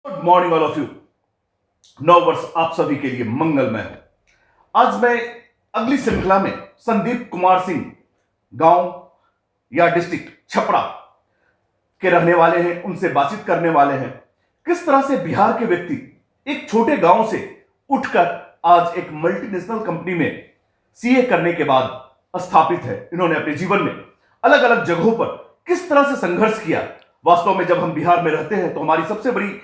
Good morning all of you. नव वर्ष आप सभी के लिए मंगलमय हो। आज मैं अगली श्रृंखला में संदीप कुमार सिंह गांव या डिस्ट्रिक्ट छपरा के रहने वाले हैं, उनसे बातचीत करने वाले हैं। किस तरह से बिहार के व्यक्ति एक छोटे गांव से उठकर आज एक मल्टीनेशनल कंपनी में सीए करने के बाद स्थापित है। इन्होंने अपने जीवन में अलग अलग जगहों पर किस तरह से संघर्ष किया। वास्तव में जब हम बिहार में रहते हैं तो हमारी सबसे बड़ी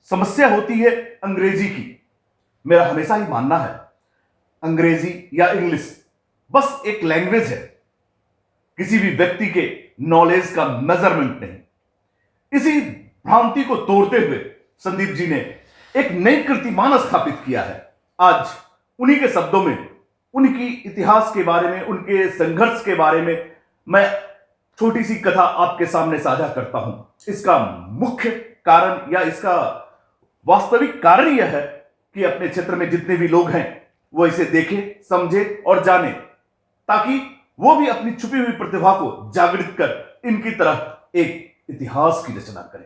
समस्या होती है अंग्रेजी की। मेरा हमेशा ही मानना है अंग्रेजी या इंग्लिश बस एक लैंग्वेज है, किसी भी व्यक्ति के नॉलेज का मेजरमेंट नहीं। इसी भ्रांति को तोड़ते हुए संदीप जी ने एक नई कीर्तिमान स्थापित किया है। आज उन्हीं के शब्दों में उनकी इतिहास के बारे में, उनके संघर्ष के बारे में मैं छोटी सी कथा आपके सामने साझा करता हूं। इसका मुख्य कारण या इसका वास्तविक कारण यह है कि अपने क्षेत्र में जितने भी लोग हैं वो इसे देखें, समझे और जाने, ताकि वो भी अपनी छुपी हुई प्रतिभा को जागृत कर इनकी तरह एक इतिहास की रचना करें।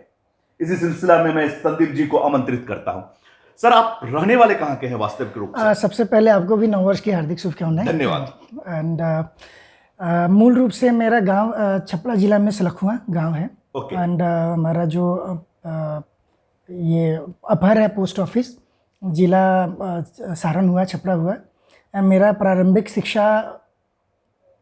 इसी सिलसिला में मैं संदीप जी को आमंत्रित करता हूं। सर, आप रहने वाले कहां के हैं वास्तविक रूप से? सबसे पहले आपको भी नववर्ष की हार्दिक शुभकामनाएं। धन्यवाद। एंड मूल रूप से मेरा गांव छपरा जिला में सलखुआ गांव है। ओके। एंड हमारा जो ये अपर है पोस्ट ऑफिस जिला सारण हुआ, छपरा हुआ। एंड मेरा प्रारंभिक शिक्षा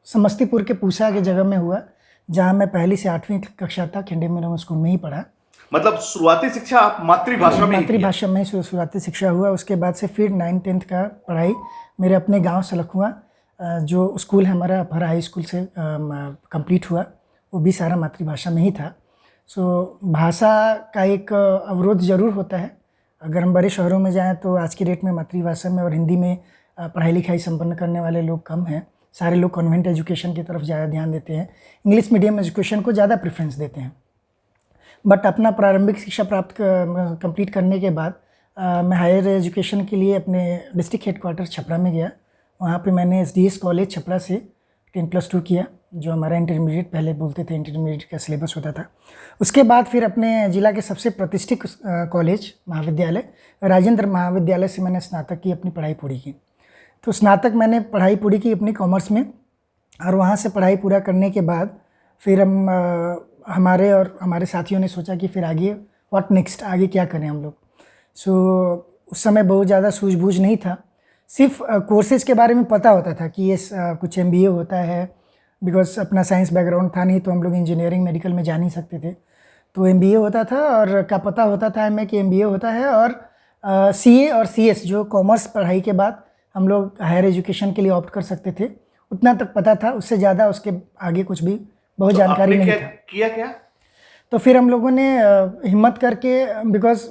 समस्तीपुर के पूसा के जगह में हुआ, जहां मैं पहली से 8वीं कक्षा तक हिंदी मीडियम स्कूल में ही पढ़ा। मतलब शुरुआती शिक्षा आप मातृभाषा में? मातृभाषा में शुरुआती शिक्षा हुआ। उसके बाद से फिर 9th-10th का पढ़ाई मेरे अपने गांव सलखुआ जो स्कूल है हमारा अपर हाई स्कूल से कंप्लीट हुआ, वो भी सारा मातृभाषा में ही था। सो भाषा का एक अवरोध ज़रूर होता है। अगर हम बड़े शहरों में जाएं तो आज की डेट में मातृभाषा में और हिंदी में पढ़ाई लिखाई संपन्न करने वाले लोग कम हैं। सारे लोग कॉन्वेंट एजुकेशन की तरफ ज़्यादा ध्यान देते हैं, इंग्लिश मीडियम एजुकेशन को ज़्यादा प्रेफरेंस देते हैं। बट अपना प्रारंभिक शिक्षा प्राप्त कंप्लीट करने के बाद मैं हायर एजुकेशन के लिए अपने डिस्ट्रिक्ट हेडक्वार्टर छपरा में गया। वहाँ पे मैंने एसडीएस कॉलेज छपरा से 10+2 किया, जो हमारा इंटरमीडिएट पहले बोलते थे, इंटरमीडिएट का सिलेबस होता था। उसके बाद फिर अपने ज़िला के सबसे प्रतिष्ठित कॉलेज महाविद्यालय राजेंद्र महाविद्यालय से मैंने स्नातक की अपनी पढ़ाई पूरी की। तो स्नातक मैंने पढ़ाई पूरी की अपनी कॉमर्स में, और वहाँ से पढ़ाई पूरा करने के बाद फिर हम हमारे और हमारे साथियों ने सोचा कि फिर आगे व्हाट नेक्स्ट, आगे क्या करें हम लोग। सो उस समय बहुत ज़्यादा सूझबूझ नहीं था, सिर्फ कोर्सेज़ के बारे में पता होता था कि ये कुछ MBA होता है। बिकॉज अपना साइंस बैकग्राउंड था नहीं तो हम लोग इंजीनियरिंग मेडिकल में जा नहीं सकते थे, तो MBA होता था और का पता होता था हमें कि MBA होता है। और CA और CS जो कॉमर्स पढ़ाई के बाद हम लोग हायर एजुकेशन के लिए ऑप्ट कर सकते थे, उतना तक पता था। उससे ज़्यादा उसके आगे कुछ भी बहुत जानकारी नहीं था। किया क्या? तो फिर हम लोगों ने हिम्मत करके, बिकॉज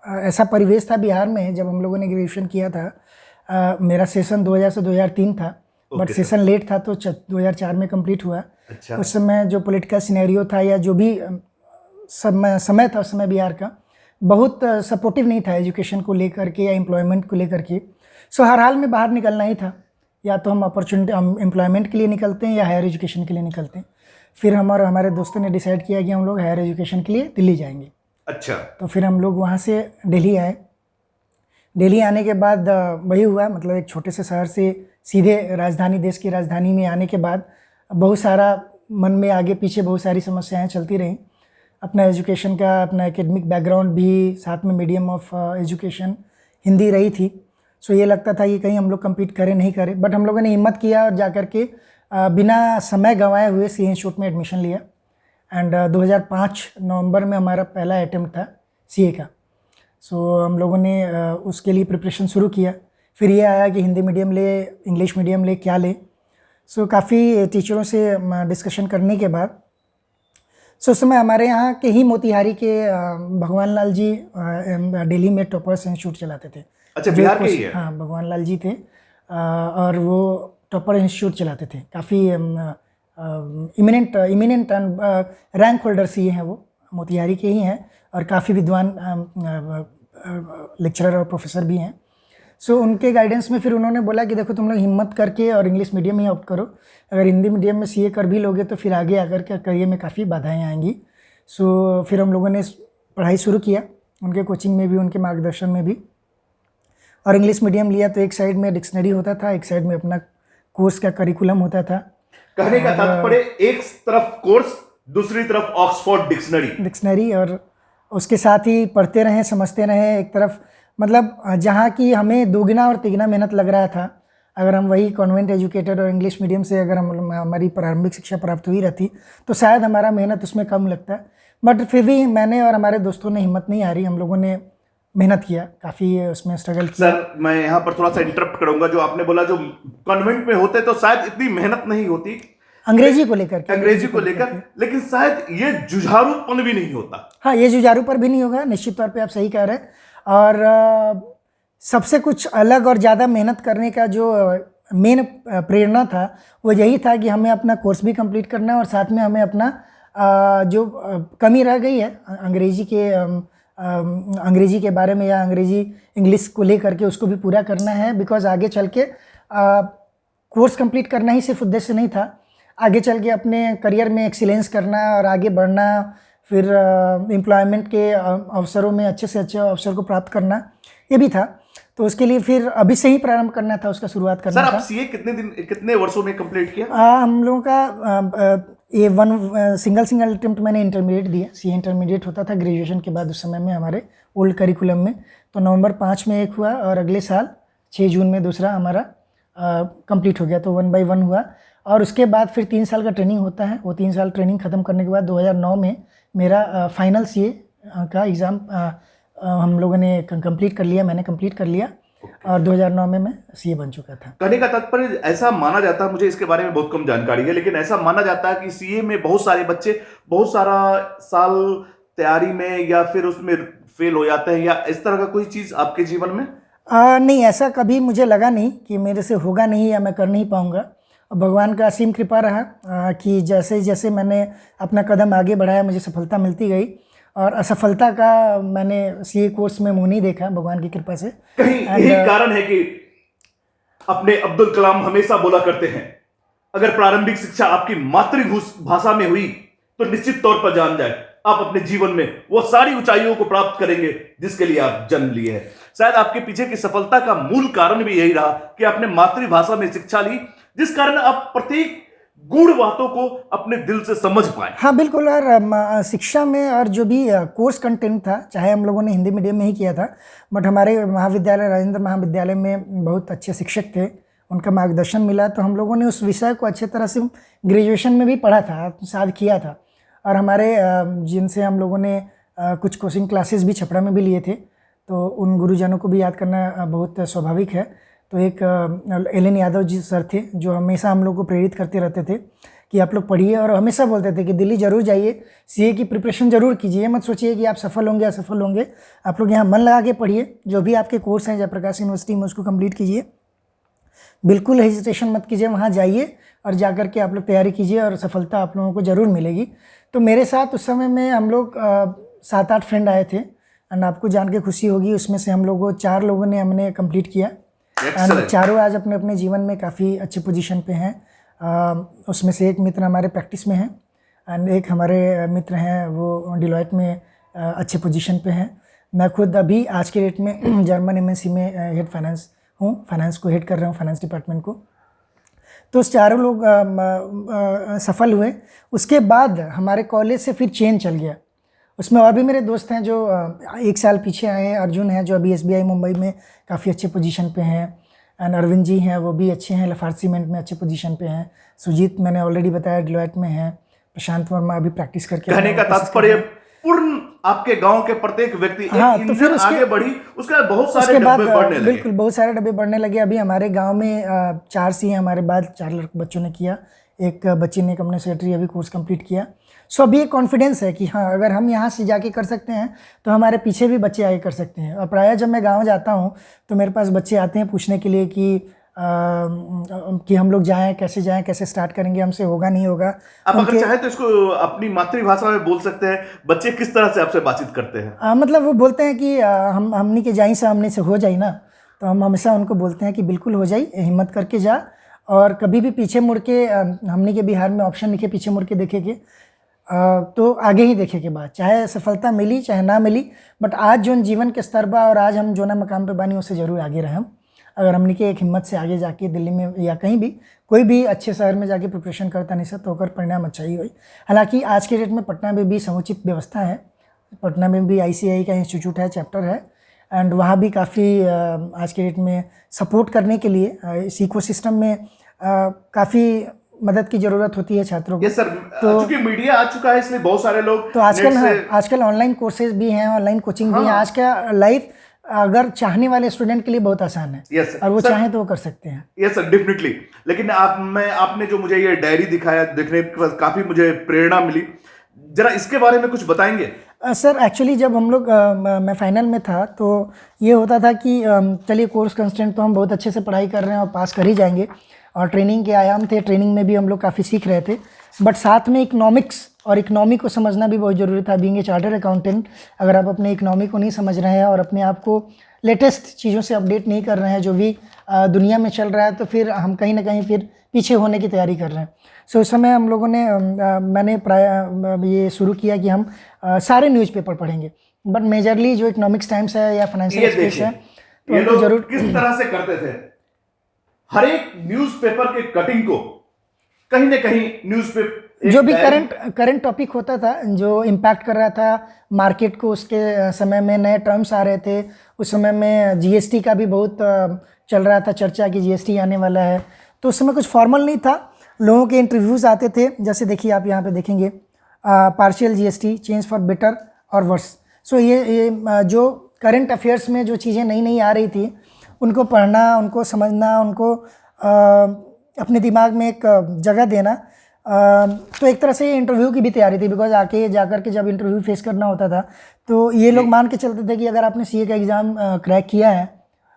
ऐसा परिवेश था बिहार में जब हम लोगों ने ग्रेजुएशन किया था। मेरा सेशन 2000 से 2003 था, बट सेशन लेट था तो 2004 में कंप्लीट हुआ। अच्छा। उस समय जो पॉलिटिकल सिनेरियो था या जो भी समय था उस समय बिहार का, बहुत सपोर्टिव नहीं था एजुकेशन को लेकर के या एम्प्लॉयमेंट को लेकर के। सो हर हाल में बाहर निकलना ही था, या तो हम अपॉर्चुनिटी एम्प्लॉयमेंट के लिए निकलते हैं या हायर एजुकेशन के लिए निकलते हैं। फिर हम और हमारे दोस्तों ने डिसाइड किया कि हम लोग हायर एजुकेशन के लिए दिल्ली जाएंगे। अच्छा। तो फिर हम लोग वहाँ से दिल्ली आए। दिल्ली आने के बाद वही हुआ, मतलब एक छोटे से शहर से सीधे राजधानी, देश की राजधानी में आने के बाद बहुत सारा मन में आगे पीछे बहुत सारी समस्याएं चलती रहीं। अपना एजुकेशन का, अपना एकेडमिक बैकग्राउंड भी, साथ में मीडियम ऑफ एजुकेशन हिंदी रही थी। सो ये लगता था कि कहीं हम लोग कम्पीट करें नहीं करें, बट हम लोगों ने हिम्मत किया और जा कर के बिना समय गंवाए हुए CA इंस्टीट्यूट में एडमिशन लिया। एंड 2005 नवंबर में हमारा पहला अटेम्प्ट था CA का। सो हम लोगों ने उसके लिए प्रिपरेशन शुरू किया। फिर ये आया कि हिंदी मीडियम ले, इंग्लिश मीडियम ले, क्या ले। सो काफ़ी टीचरों से डिस्कशन करने के बाद उस समय हमारे यहाँ के ही मोतिहारी के भगवान लाल जी दिल्ली में टॉपर्स इंस्टीट्यूट चलाते थे। अच्छा, बिहार के ही है? हाँ, भगवान लाल जी थे और वो टॉपर इंस्टीट्यूट चलाते थे। काफ़ी इमिनेंट रैंक होल्डर CA हैं, वो मोतिहारी के ही हैं और काफ़ी विद्वान लेक्चरर और प्रोफेसर भी हैं। सो उनके गाइडेंस में फिर उन्होंने बोला कि देखो तुम लोग हिम्मत करके और इंग्लिश मीडियम ही ऑप्ट करो। अगर हिंदी मीडियम में CA कर भी लोगे तो फिर आगे आकर के करियर में काफ़ी बाधाएं आएंगी। सो फिर हम लोगों ने पढ़ाई शुरू किया उनके कोचिंग में भी, उनके मार्गदर्शन में भी। और इंग्लिश मीडियम लिया तो एक साइड में डिक्शनरी होता था, एक साइड में अपना कोर्स का करिकुलम होता था। कहने का तात्पर्य एक तरफ कोर्स, दूसरी तरफ ऑक्सफोर्ड डिक्शनरी, और उसके साथ ही पढ़ते रहें, समझते रहें एक तरफ। मतलब जहाँ की हमें दोगुना और तिगुना मेहनत लग रहा था, अगर हम वही कॉन्वेंट एजुकेटेड और इंग्लिश मीडियम से अगर हमारी प्रारंभिक शिक्षा प्राप्त हुई रहती तो शायद हमारा मेहनत उसमें कम लगता। बट फिर भी मैंने और हमारे दोस्तों ने हिम्मत नहीं हारी, हम लोगों ने मेहनत किया, काफ़ी उसमें स्ट्रगल किया। सर मैं यहाँ पर थोड़ा सा इंटरप्ट करूंगा, जो आपने बोला जो कॉन्वेंट में होते तो शायद इतनी मेहनत नहीं होती अंग्रेजी को लेकर के, अंग्रेजी को लेकर, लेकिन शायद ये जुझारूपन भी नहीं होता। हाँ, ये जुझारू पर भी नहीं होगा, निश्चित तौर पे आप सही कह रहे हैं। और सबसे कुछ अलग और ज़्यादा मेहनत करने का जो मेन प्रेरणा था वो यही था कि हमें अपना कोर्स भी कंप्लीट करना है और साथ में हमें अपना जो कमी रह गई है अंग्रेजी के बारे में या अंग्रेजी इंग्लिश को लेकर के, उसको भी पूरा करना है। बिकॉज आगे चल के कोर्स कंप्लीट करना ही सिर्फ उद्देश्य नहीं था, आगे चल के अपने करियर में एक्सीलेंस करना और आगे बढ़ना, फिर एम्प्लॉयमेंट के अवसरों में अच्छे से अच्छे अवसर को प्राप्त करना, ये भी था। तो उसके लिए फिर अभी से ही प्रारंभ करना था, उसका शुरुआत करना था। सर आप सीए कितने वर्षों में कंप्लीट किया? हम लोगों का ये सिंगल अटेम्प्ट मैंने इंटरमीडिएट दिया। सीए इंटरमीडिएट होता था ग्रेजुएशन के बाद उस समय में हमारे ओल्ड करिकुलम में। तो नवंबर 5 में एक हुआ और अगले साल 6 जून में दूसरा हमारा कंप्लीट हो गया। तो 1 by 1 हुआ और उसके बाद फिर 3 साल का ट्रेनिंग होता है। वो 3 साल ट्रेनिंग ख़त्म करने के बाद 2009 में मेरा फाइनल सीए का एग्ज़ाम हम लोगों ने कंप्लीट कर लिया, मैंने कंप्लीट कर लिया और 2009 में मैं सीए बन चुका था। कहने का तात्पर्य ऐसा माना जाता है, मुझे इसके बारे में बहुत कम जानकारी है, लेकिन ऐसा माना जाता है कि सीए में बहुत सारे बच्चे बहुत सारा साल तैयारी में या फिर उसमें फेल हो जाते हैं, या इस तरह का कोई चीज़ आपके जीवन में? नहीं, ऐसा कभी मुझे लगा नहीं कि मेरे से होगा नहीं या मैं कर नहीं पाऊँगा। भगवान का असीम कृपा रहा कि जैसे जैसे मैंने अपना कदम आगे बढ़ाया मुझे सफलता मिलती गई और असफलता का मैंने सीए कोर्स में मुंह नहीं देखा, भगवान की कृपा से। कहीं यही कारण है कि अपने अब्दुल कलाम हमेशा बोला करते हैं, अगर प्रारंभिक शिक्षा आपकी मातृभाषा में हुई तो निश्चित तौर पर जान जाए आप अपने जीवन में वो सारी ऊंचाइयों को प्राप्त करेंगे जिसके लिए आप जन्म लिए हैं। शायद आपके पीछे की सफलता का मूल कारण भी यही रहा कि आपने मातृभाषा में शिक्षा ली, जिस कारण आप प्रत्येक गूढ़ बातों को अपने दिल से समझ पाए। हाँ बिल्कुल। और शिक्षा में और जो भी कोर्स कंटेंट था, चाहे हम लोगों ने हिंदी मीडियम में ही किया था, बट हमारे महाविद्यालय राजेंद्र महाविद्यालय में बहुत अच्छे शिक्षक थे, उनका मार्गदर्शन मिला तो हम लोगों ने उस विषय को अच्छे तरह से ग्रेजुएशन में भी पढ़ा था, साथ किया था। और हमारे जिनसे हम लोगों ने कुछ कोचिंग क्लासेस भी छपरा में भी लिए थे, तो उन गुरुजनों को भी याद करना बहुत स्वाभाविक है। तो एक एलन यादव जी सर थे जो हमेशा हम लोग को प्रेरित करते रहते थे कि आप लोग पढ़िए, और हमेशा बोलते थे कि दिल्ली ज़रूर जाइए, सीए की प्रिपरेशन ज़रूर कीजिए, मत सोचिए कि आप सफल होंगे असफल होंगे, आप लोग यहाँ मन लगा के पढ़िए, जो भी आपके कोर्स हैं जयप्रकाश यूनिवर्सिटी में उसको कंप्लीट कीजिए, बिल्कुल हेजिटेशन मत कीजिए, वहाँ जाइए और जा कर के आप लोग तैयारी कीजिए और सफलता आप लोगों को ज़रूर मिलेगी। तो मेरे साथ उस समय में हम लोग 7-8 फ्रेंड आए थे एंड आपको जान के खुशी होगी, उसमें से हम लोगों 4 लोगों ने हमने कंप्लीट किया एंड चारों आज अपने अपने जीवन में काफ़ी अच्छे पोजीशन पे हैं। उसमें से एक मित्र हमारे प्रैक्टिस में हैं एंड एक हमारे मित्र हैं वो डिलॉयट में अच्छे पोजीशन पे हैं। मैं खुद अभी आज के डेट में जर्मन एमएनसी में हेड फाइनेंस हूँ, फाइनेंस को हेड कर रहा हूँ, फाइनेंस डिपार्टमेंट को। तो उस चारों लोग सफल हुए। उसके बाद हमारे कॉलेज से फिर चेन चल गया, उसमें और भी मेरे दोस्त हैं जो 1 साल पीछे आए हैं। अर्जुन है जो अभी SBI मुंबई में काफ़ी अच्छे पोजीशन पे हैं एंड अरविंद जी हैं वो भी अच्छे हैं, लाफार्ज सीमेंट में अच्छे पोजीशन पे हैं। सुजीत मैंने ऑलरेडी बताया डिलॉयट में है। प्रशांत वर्मा अभी प्रैक्टिस करके, कहने का तात्पर्य पूर्ण आपके गांव के प्रत्येक व्यक्ति हाँ, तो फिर आगे बढ़ी, उसके बहुत सारे डब्बे बढ़ने लगे। बिल्कुल बहुत सारे डब्बे बढ़ने लगे। अभी हमारे गांव में 4 सीए हमारे बाद 4 बच्चों ने किया, एक बच्ची ने कंपनी सेक्रेटरी अभी कोर्स कंप्लीट किया। सो अभी एक कॉन्फिडेंस है कि हाँ अगर हम यहाँ से जाके कर सकते हैं तो हमारे पीछे भी बच्चे आगे कर सकते हैं। और प्रायः जब मैं गाँव जाता हूँ तो मेरे पास बच्चे आते हैं पूछने के लिए कि हम लोग जाएं, कैसे स्टार्ट करेंगे, हमसे होगा नहीं होगा। आप अगर चाहे तो इसको अपनी मातृभाषा में बोल सकते हैं, बच्चे किस तरह से आपसे बातचीत करते हैं? मतलब वो बोलते हैं कि हमनी के जाई सामने से हो जाए ना, तो हम हमेशा उनको बोलते हैं कि बिल्कुल हो जाए, हिम्मत करके जा और कभी भी पीछे मुड़ के, हमनी के बिहार में ऑप्शन लिखे पीछे मुड़ के देखेंगे, तो आगे ही देखे के बाद चाहे सफलता मिली चाहे ना मिली, बट आज जो जीवन के स्तर बा और आज हम जो ना मकाम पे बानी उससे ज़रूर आगे रहें। अगर हमने के एक हिम्मत से आगे जाके दिल्ली में या कहीं भी कोई भी अच्छे शहर में जाके प्रिपरेशन करता नहीं सब तो होकर परिणाम अच्छा ही हुई। हालांकि आज के डेट में पटना में भी समुचित व्यवस्था है, पटना में भी ICAI का इंस्टीट्यूट है, चैप्टर है, एंड वहाँ भी काफ़ी आज के डेट में सपोर्ट करने के लिए इस इकोसिस्टम में काफ़ी मदद की ज़रूरत होती है छात्रों को। यस सर, चूंकि मीडिया आ चुका है इसलिए बहुत सारे लोग तो आजकल ऑनलाइन कोर्सेज भी हैं, ऑनलाइन कोचिंग भी है। आज का लाइफ अगर चाहने वाले स्टूडेंट के लिए बहुत आसान है। यस सर, और वो चाहें तो वो कर सकते हैं। Yes sir, definitely. लेकिन आपने जो मुझे ये डायरी दिखाया देखने के बाद काफी मुझे प्रेरणा मिली, जरा इसके बारे में कुछ बताएंगे? सर एक्चुअली जब हम लोग मैं फाइनल में था तो ये होता था कि चलिए कोर्स कंस्टेंट तो हम बहुत अच्छे से पढ़ाई कर रहे हैं और पास कर ही जाएंगे, और ट्रेनिंग के आयाम थे, ट्रेनिंग में भी हम लोग काफ़ी सीख रहे थे, बट साथ में इकोनॉमिक्स और इकोनॉमी को समझना भी बहुत ज़रूरी था। बीइंग ए चार्टर्ड अकाउंटेंट, अगर आप अपने इकोनॉमी को नहीं समझ रहे हैं और अपने आप को लेटेस्ट चीज़ों से अपडेट नहीं कर रहे हैं जो भी दुनिया में चल रहा है, तो फिर हम कहीं ना कहीं फिर पीछे होने की तैयारी कर रहे हैं। सो उस समय हम लोगों ने मैंने ये शुरू किया कि हम सारे न्यूज़पेपर पढ़ेंगे, बट मेजरली जो इकोनॉमिक्स टाइम्स है या फाइनेंशियल एक्सप्रेस है तो ये उनको लोग जरूर किस तरह से करते थे, हर एक न्यूज़पेपर के कटिंग को कहीं ना कहीं न्यूज़पेपर जो भी करंट टॉपिक होता था जो इम्पैक्ट कर रहा था मार्केट को, उसके समय में नए टर्म्स आ रहे थे, उस समय में GST का भी बहुत चल रहा था चर्चा कि GST आने वाला है, तो उस समय कुछ फॉर्मल नहीं था, लोगों के इंटरव्यूज़ आते थे। जैसे देखिए आप यहाँ पे देखेंगे partial GST, change for better और वर्स। सो ये जो करंट अफेयर्स में जो चीज़ें नई नई आ रही थी उनको पढ़ना, उनको समझना, उनको अपने दिमाग में एक जगह देना, तो एक तरह से ये इंटरव्यू की भी तैयारी थी, बिकॉज आके जाकर के जब इंटरव्यू फेस करना होता था तो ये लोग मान के चलते थे कि अगर आपने CA का एग्ज़ाम क्रैक किया है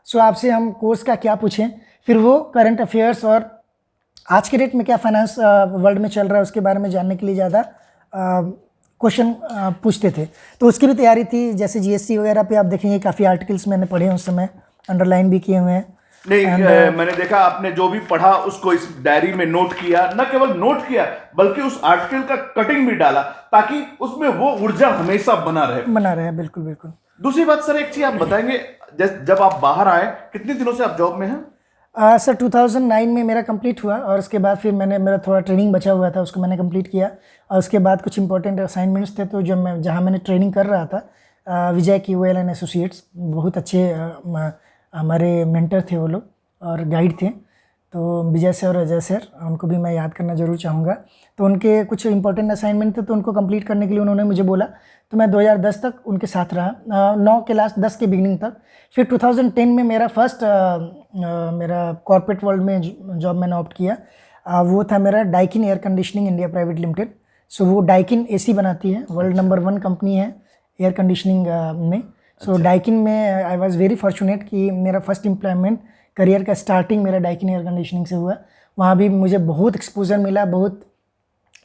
सो आपसे हम कोर्स का क्या पूछें, फिर वो करंट अफेयर्स और आज के डेट में क्या फाइनेंस वर्ल्ड में चल रहा है उसके बारे में जानने के लिए ज़्यादा क्वेश्चन पूछते थे। तो उसकी भी तैयारी थी। जैसे GST वगैरह पे आप देखेंगे काफ़ी आर्टिकल्स मैंने पढ़े उस समय, अंडरलाइन भी किए हुए हैं। नहीं, मैंने देखा आपने जो भी पढ़ा उसको इस डायरी में नोट किया, न केवल नोट किया बल्कि उस आर्टिकल का कटिंग भी डाला ताकि उसमें वो ऊर्जा हमेशा बना रहे। बिल्कुल बिल्कुल। दूसरी बात सर, एक चीज आप बताएंगे, जब आप बाहर आए कितने दिनों से आप जॉब में हैं? सर 2009 में मेरा कंप्लीट हुआ और उसके बाद फिर मेरा थोड़ा ट्रेनिंग बचा हुआ था, उसको मैंने कंप्लीट किया, और उसके बाद कुछ इंपॉर्टेंट असाइनमेंट्स थे तो जहाँ मैंने ट्रेनिंग कर रहा था विजय KOL एंड एसोसिएट्स, बहुत अच्छे हमारे मेंटर थे वो लोग और गाइड थे, तो विजय सर और अजय सर, उनको भी मैं याद करना ज़रूर चाहूँगा। तो उनके कुछ इंपॉर्टेंट असाइनमेंट थे तो उनको कंप्लीट करने के लिए उन्होंने मुझे बोला, तो मैं 2010 तक उनके साथ रहा, 9 के लास्ट 10 के बिगिनिंग तक। फिर 2010 में मेरा फर्स्ट मेरा कॉर्पोरेट वर्ल्ड में जॉब मैंने ऑप्ट किया, वो था मेरा Daikin air conditioning India private limited. So वो डाइकिन AC बनाती है, वर्ल्ड नंबर 1 कंपनी है एयर कंडीशनिंग में। सो डाइकिन में आई वॉज वेरी फॉर्चुनेट कि मेरा फर्स्ट एम्प्लॉयमेंट करियर का स्टार्टिंग मेरा डाइकिन एयर कंडीशनिंग से हुआ। वहाँ भी मुझे बहुत एक्सपोजर मिला, बहुत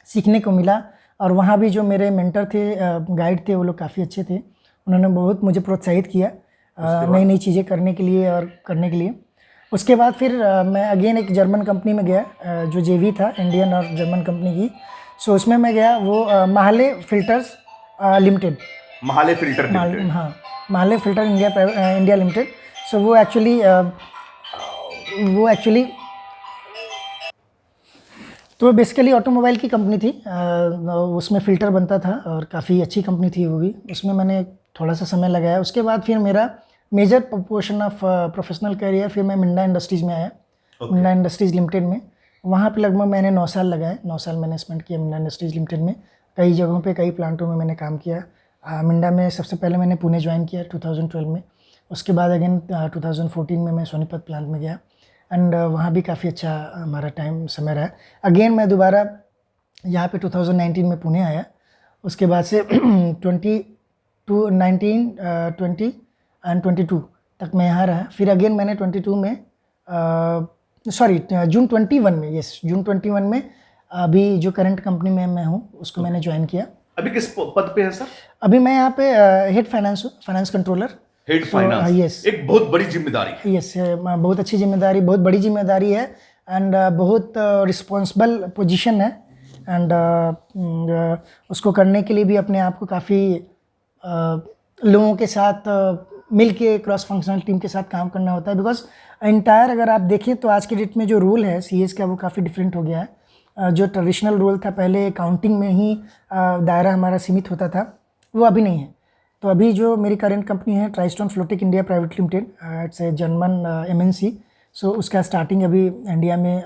सीखने को मिला, और वहाँ भी जो मेरे मेंटर थे, गाइड थे, वो लोग काफ़ी अच्छे थे, उन्होंने बहुत मुझे प्रोत्साहित किया नई नई चीज़ें करने के लिए और करने के लिए। उसके बाद फिर मैं अगेन एक जर्मन कंपनी में गया जो JV था, इंडियन और जर्मन कंपनी की। सो उसमें मैं गया, वो Mahle filters limited, Mahle filter limited. हाँ, Mahle filter India limited. So वो एक्चुअली तो बेसिकली ऑटोमोबाइल की कंपनी थी, उसमें फ़िल्टर बनता था और काफ़ी अच्छी कंपनी थी वो भी, उसमें मैंने थोड़ा सा समय लगाया। उसके बाद फिर मेरा major portion of professional career फिर मैं मिंडा इंडस्ट्रीज़ में आया, मिंडा इंडस्ट्रीज़ लिमिटेड में। वहाँ पे लगभग मैंने 9 साल लगाए, 9 साल मैंने स्पेंड किया मिंडा इंडस्ट्रीज़ लिमिटेड में। कई जगहों पे कई प्लांटों में मैंने काम किया। मिंडा में सबसे पहले मैंने पुणे ज्वाइन किया 2012 में, उसके बाद अगेन 2014 में मैं सोनीपत प्लांट में गया, एंड वहाँ भी काफ़ी अच्छा हमारा समय रहा। अगेन मैं दोबारा यहाँ पे 2019 में पुणे आया, उसके बाद से 19, 20 एंड 22 तक मैं यहाँ रहा। फिर अगेन मैंने 22 में जून 21 में, जून 21 में अभी जो करंट कंपनी में मैं हूँ उसको मैंने ज्वाइन किया। अभी किस पद पे है सर? अभी मैं यहाँ पे हेड फाइनेंस हूँ, finance controller. Head finance, yes, एक बहुत बड़ी जिम्मेदारी। यस, बहुत अच्छी जिम्मेदारी, बहुत बड़ी जिम्मेदारी है, एंड बहुत रिस्पॉन्सिबल पोजीशन है। एंड उसको करने के लिए भी अपने आप को काफ़ी लोगों के साथ मिल के क्रॉस फंक्शनल टीम के साथ काम करना होता है, बिकॉज इंटायर अगर आप देखें तो आज के डेट में जो रोल है सीएस का वो काफ़ी डिफरेंट हो गया है। जो ट्रेडिशनल रोल था पहले अकाउंटिंग में ही दायरा हमारा सीमित होता था, वो अभी नहीं है। तो अभी जो मेरी करंट कंपनी है Tristone Flowtech India private limited, it's a German MNC। So उसका स्टार्टिंग अभी इंडिया में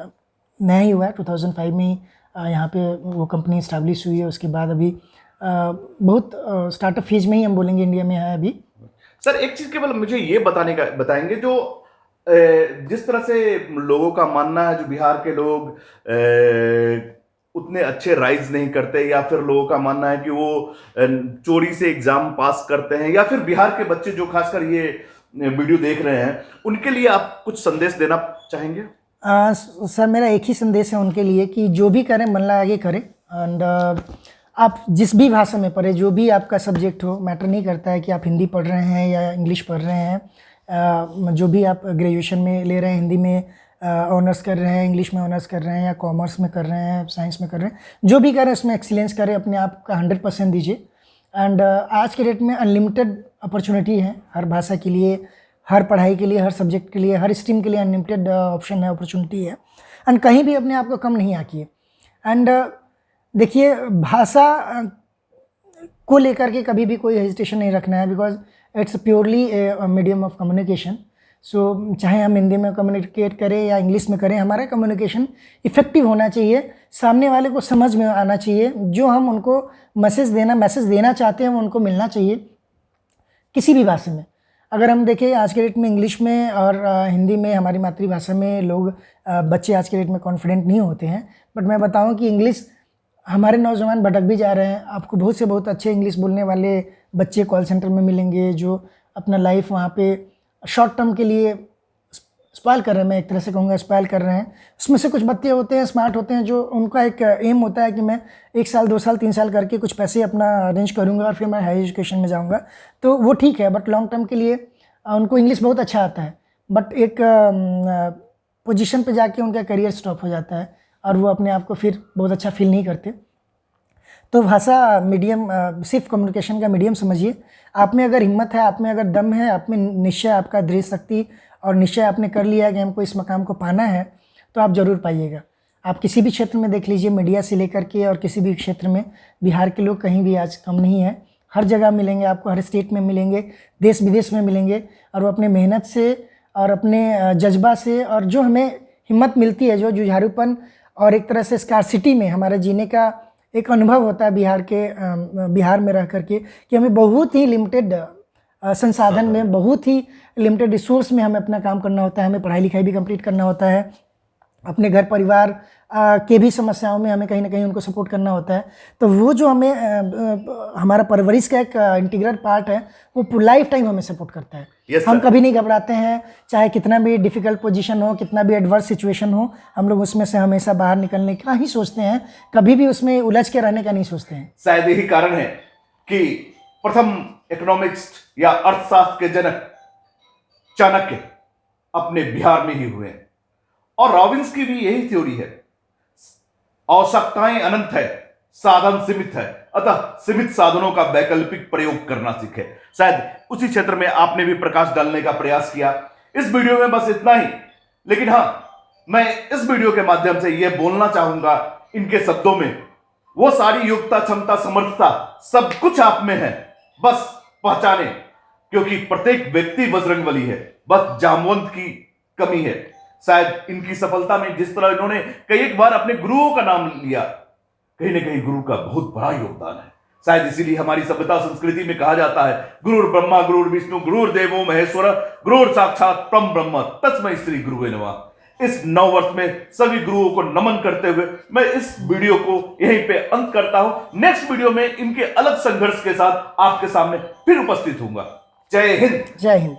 नया ही हुआ है, 2005 में ही यहाँ पे वो कंपनी इस्टेब्लिश हुई है। उसके बाद अभी बहुत स्टार्टअप फेज में ही हम बोलेंगे इंडिया में है अभी। सर एक चीज केवल मुझे ये बताएंगे, जो जिस तरह से लोगों का मानना है, जो बिहार के लोग उतने अच्छे राइज नहीं करते, या फिर लोगों का मानना है कि वो चोरी से एग्जाम पास करते हैं, या फिर बिहार के बच्चे जो खासकर ये वीडियो देख रहे हैं उनके लिए आप कुछ संदेश देना चाहेंगे? सर मेरा एक ही संदेश है उनके लिए कि जो भी करें मन लगा के करें। एंड आप जिस भी भाषा में पढ़े, जो भी आपका सब्जेक्ट हो, मैटर नहीं करता है कि आप हिंदी पढ़ रहे हैं या इंग्लिश पढ़ रहे हैं। जो भी आप ग्रेजुएशन में ले रहे हैं, हिंदी में ऑनर्स कर रहे हैं, इंग्लिश में ऑनर्स कर रहे हैं, या कॉमर्स में कर रहे हैं, साइंस में कर रहे हैं, जो भी करें उसमें एक्सीलेंस करें, अपने आप का 100% दीजिए। एंड आज के डेट में अनलिमिटेड अपॉर्चुनिटी है हर भाषा के लिए, हर पढ़ाई के लिए, हर सब्जेक्ट के लिए, हर स्ट्रीम के लिए अनलिमिटेड ऑप्शन है, अपॉर्चुनिटी है। एंड कहीं भी अपने आप को कम नहीं आकिए। एंड देखिए, भाषा को लेकर के कभी भी कोई हेजिटेशन नहीं रखना है, because it's purely a medium of communication. So चाहे हम हिंदी में कम्युनिकेट करें या इंग्लिश में करें, हमारा कम्युनिकेशन इफ़ेक्टिव होना चाहिए, सामने वाले को समझ में आना चाहिए, जो हम उनको मैसेज देना चाहते हैं वो उनको मिलना चाहिए किसी भी भाषा में। अगर हम देखें आज के डेट में इंग्लिश में और हिंदी में, हमारी मातृभाषा में लोग बच्चे आज के डेट में कॉन्फिडेंट नहीं होते हैं। बट मैं बताऊं कि इंग्लिश हमारे नौजवान भटक भी जा रहे हैं। आपको बहुत से बहुत अच्छे इंग्लिश बोलने वाले बच्चे कॉल सेंटर में मिलेंगे, जो अपना लाइफ वहाँ पे शॉर्ट टर्म के लिए स्पॉइल कर रहे हैं, मैं एक तरह से कहूँगा स्पॉइल कर रहे हैं। उसमें से कुछ बच्चे होते हैं स्मार्ट होते हैं, जो उनका एक एम होता है कि मैं 1 साल 2 साल 3 साल करके कुछ पैसे अपना अरेंज करूँगा और फिर मैं हाई एजुकेशन में जाऊँगा, तो वो ठीक है। बट लॉन्ग टर्म के लिए उनको इंग्लिश बहुत अच्छा आता है, बट एक पोजीशन पे जाके उनका करियर स्टॉप हो जाता है और वो अपने आप को फिर बहुत अच्छा फील नहीं करते। तो भाषा मीडियम, सिर्फ कम्युनिकेशन का मीडियम समझिए। आप में अगर हिम्मत है, आप में अगर दम है, आप में निश्चय, आपका दृढ़ शक्ति और निश्चय आपने कर लिया है कि हमको इस मकाम को पाना है, तो आप ज़रूर पाइएगा। आप किसी भी क्षेत्र में देख लीजिए, मीडिया से लेकर के और किसी भी क्षेत्र में, बिहार के लोग कहीं भी आज कम नहीं है। हर जगह मिलेंगे आपको, हर स्टेट में मिलेंगे, देश विदेश में मिलेंगे, और वो अपने मेहनत से और अपने जज्बा से, और जो हमें हिम्मत मिलती है, जो जुझारूपन और एक तरह से स्कार्सिटी में हमारे जीने का एक अनुभव होता है बिहार में रह करके, कि हमें बहुत ही लिमिटेड संसाधन में, बहुत ही लिमिटेड रिसोर्स में हमें अपना काम करना होता है। हमें पढ़ाई लिखाई भी कंप्लीट करना होता है, अपने घर परिवार के भी समस्याओं में हमें कहीं ना कहीं उनको सपोर्ट करना होता है। तो वो जो हमें हमारा परवरिश का एक इंटीग्रल पार्ट है, वो लाइफ टाइम हमें सपोर्ट करता है। हम कभी नहीं घबराते हैं, चाहे कितना भी डिफ़िकल्ट पोजीशन हो, कितना भी एडवर्स सिचुएशन हो, हम लोग उसमें से हमेशा बाहर निकलने का ही सोचते हैं, कभी भी उसमें उलझ के रहने का नहीं सोचते हैं। शायद यही कारण है कि प्रथम इकोनॉमिक्स या अर्थशास्त्र के जनक चाणक्य अपने बिहार में ही हुए हैं, और रॉबिन्स की भी यही थ्योरी है, आवश्यकताएं अनंत है, साधन सीमित है, अतः सीमित साधनों का वैकल्पिक प्रयोग करना सीखे। शायद उसी क्षेत्र में आपने भी प्रकाश डालने का प्रयास किया। इस वीडियो में बस इतना ही, लेकिन हां, मैं इस वीडियो के माध्यम से यह बोलना चाहूंगा इनके शब्दों में, वो सारी योग्यता, क्षमता, समर्थता सब कुछ आप में है, बस पहचाने, क्योंकि प्रत्येक व्यक्ति बजरंगबली है, बस जामवंत की कमी है। शायद इनकी सफलता में जिस तरह इन्होंने कई एक बार अपने गुरुओं का नाम लिया, कहीं ना कहीं गुरु का बहुत बड़ा योगदान है। शायद इसीलिए हमारी सभ्यता संस्कृति में कहा जाता है, गुरुर ब्रह्मा गुरुर विष्णु गुरुर्देवो महेश्वर गुरुर साक्षात परम ब्रह्म तस्मै श्री गुरुवे नमः। इस नववर्ष में सभी गुरुओं को नमन करते हुए मैं इस वीडियो को यहीं पे अंत करता हूं। नेक्स्ट वीडियो में इनके अलग संघर्ष के साथ आपके सामने फिर उपस्थित होऊंगा। जय हिंद। जय हिंद।